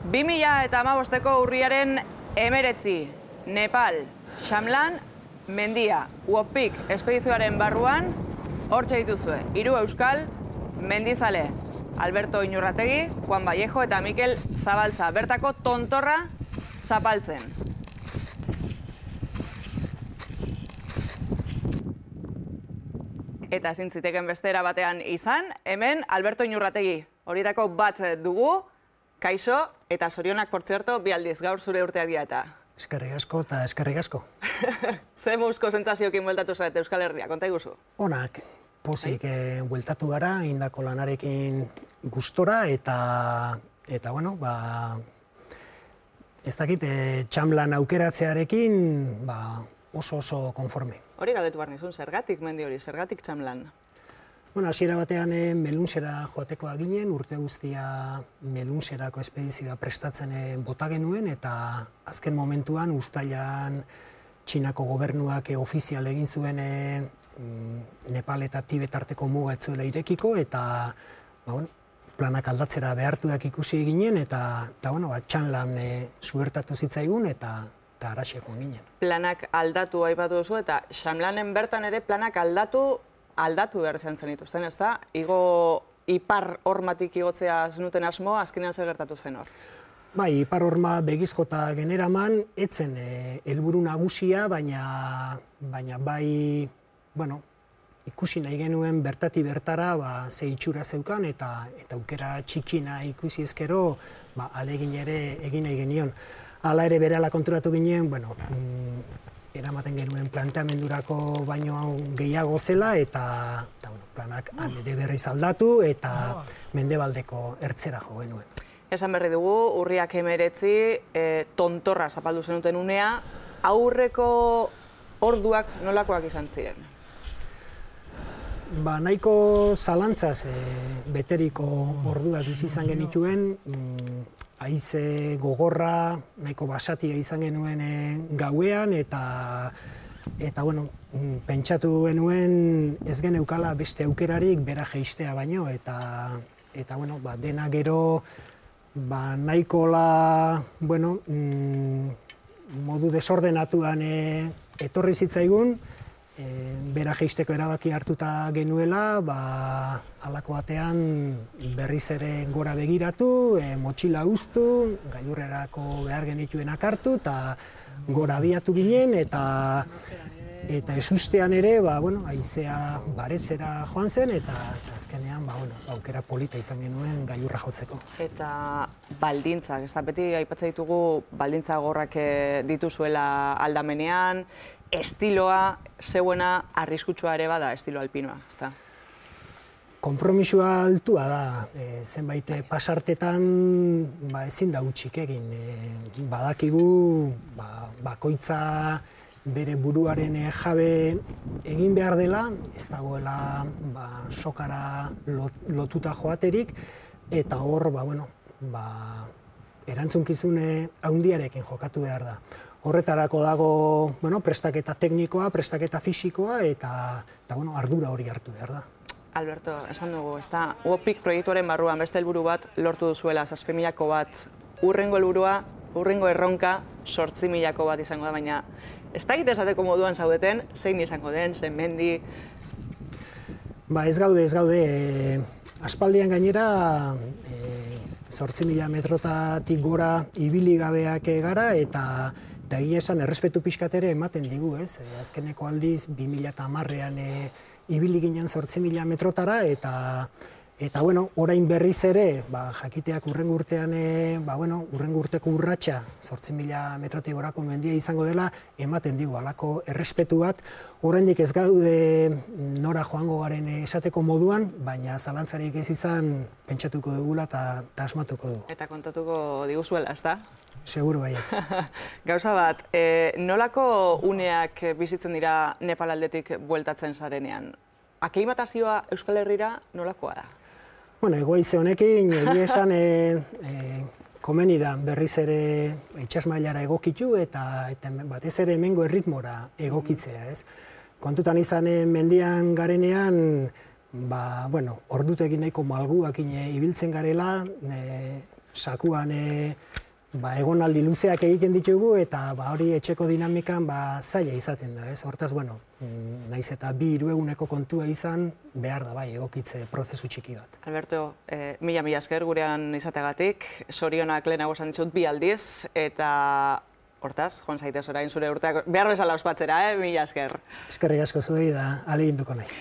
2015ko urriaren 19, Nepal, Shamlan, mendia, Wopik espedizioaren barruan, hortxe dituzue, 3 euskal mendizale, Alberto Inurrategi, Juan Vallejo eta Mikel Zabalza, bertako tontorra zapaltzen. Eta ezin ziteken bestera batean izan, hemen Alberto Inurrategi, horietako bat dugu, kaixo eta zorionak portzerto bi aldiz gaur zure urtea dira eta. Eskerrik asko eta eskerrik asko. Ze muzko sentsazioekin bueltatu zaret Euskal Herria, konta iguzu? Onak, pozik bueltatu gara, indako lanarekin gustora eta bueno, ez dakit, Shamlan aukeratzearekin oso konforme. Hori galdetu behar nizun, zergatik mendi hori, zergatik Shamlan? Bueno, hasiera batean Melunsera joatekoa ginen, urte guztia Melunserako espedizioa prestatzen bota genuen, eta azken momentuan uztailan Txinako gobernuak ofizial egin zuen Nepal eta Tibet arteko muga ez zuela irekiko, eta planak aldatzera behartuak ikusi ginen, eta Shamlan zuertatu zitzaigun, eta araxe joan ginen. Planak aldatu aipatu duzu, eta Shamlanen bertan ere planak aldatu behar izan zen dituzten, ez da? Igo ipar hormatik igotzea zenuten asmoa, azkenean zer gertatu zen hor? Bai, ipar horma begizkota generaman, etzen helburu nagusia, baina bai, ikusi nahi genuen bertati bertara ze itxura zeukan, eta aukera txikina ikusi ezkero, ahalegin ere egin nahi genion. Hala ere berehala konturatu ginen, eramaten genuen planteamendurako baino gehiago zela, eta planak ere berriz aldatu, eta mendebaldeko ertzera jo genuen. Esan berri dugu, urriak 19, tontorra zapaldu zenuten unea, aurreko orduak nolakoak izan ziren? Nahiko zalantzaz beteriko orduak bizi izan genituen, haize gogorra, nahiko basatia izan genuen gauean, eta pentsatu genuen ez geneukala beste aukerarik bera jeistea baino, eta dena gero nahikola modu desordenatuan etorri zitzaigun, bera jeisteko erabaki hartuta genuela, halako batean berriz ere gora begiratu, motxila uztu, gailurrerako behar genituenak hartu, eta gora abiatu ginen, eta ezustean ere, haizea baretzera joan zen, eta azkenean, aukera polita izan genuen gailurra jotzeko. Eta baldintzak, ez da, beti aipatzen ditugu baldintza gorrak dituzuela aldamenean, estiloa, zeuena, arriskutsua ere bada, estilo alpinoa, ez da? Konpromisua altua da, zenbait pasartetan ezin da hutsik egin. Badakigu bakoitza bere buruaren jabe egin behar dela, ez dagoela sokara lotuta joaterik, eta hor, erantzunkizune handiarekin jokatu behar da. Horretarako dago prestaketa teknikoa, prestaketa fisikoa, eta ardura hori hartu behar da. Alberto, esan dugu, ez da, Wopik proiektuaren barruan beste helburu bat lortu duzuela, 7.000ko bat, urrengo helburua, urrengo erronka, 8.000ko bat izango da, baina ez dakit esateko moduan zaudeten, zein izango den, zein mendi? Ez gaude, aspaldian gainera, 8.000 metrotatik gora ibili gabeak gara, eta egia esan errespetu pixkat ere ematen digu, ez? Azkeneko aldiz, 2010ean ibili ginen 8.000 metrotara, eta orain berriz ere, jakiteak urrengo urtean, urrengo urteko urratsa 8.000 metrotik gorako mendia izango dela, ematen digu, halako errespetu bat, oraindik ez gaude nora joango garen esateko moduan, baina zalantzarik ez izan pentsatuko dugula eta asmatuko dugu. Eta kontatuko diguzuela, ez da? Seguru baietz. Gauza bat, nolako uneak bizitzen dira Nepal aldetik bueltatzen zarenean? Aklimatazioa Euskal Herrira nolakoa da? Egoize honekin, egia esan komeni da berriz ere itsasmailara egokitu eta batez ere hemengo erritmora egokitzea, ez? Kontutan izan mendian garenean, ordutekin nahiko malguak ibiltzen garela, sakuan egonaldi luzeak egiten ditugu eta hori etxeko dinamikan zaila izaten da, ez? Hortaz, bueno, naiz eta 2-3 eguneko kontua izan, behar da bai, egokitze prozesu txiki bat. Alberto, mila esker gurean izategatik, sorionak lehenago esan dizut 2 aldiz, eta hortaz, joan zaitez orain zure urteak behar bezala ospatzera, mila esker. Eskerrik asko zuei da ahaleginduko naiz.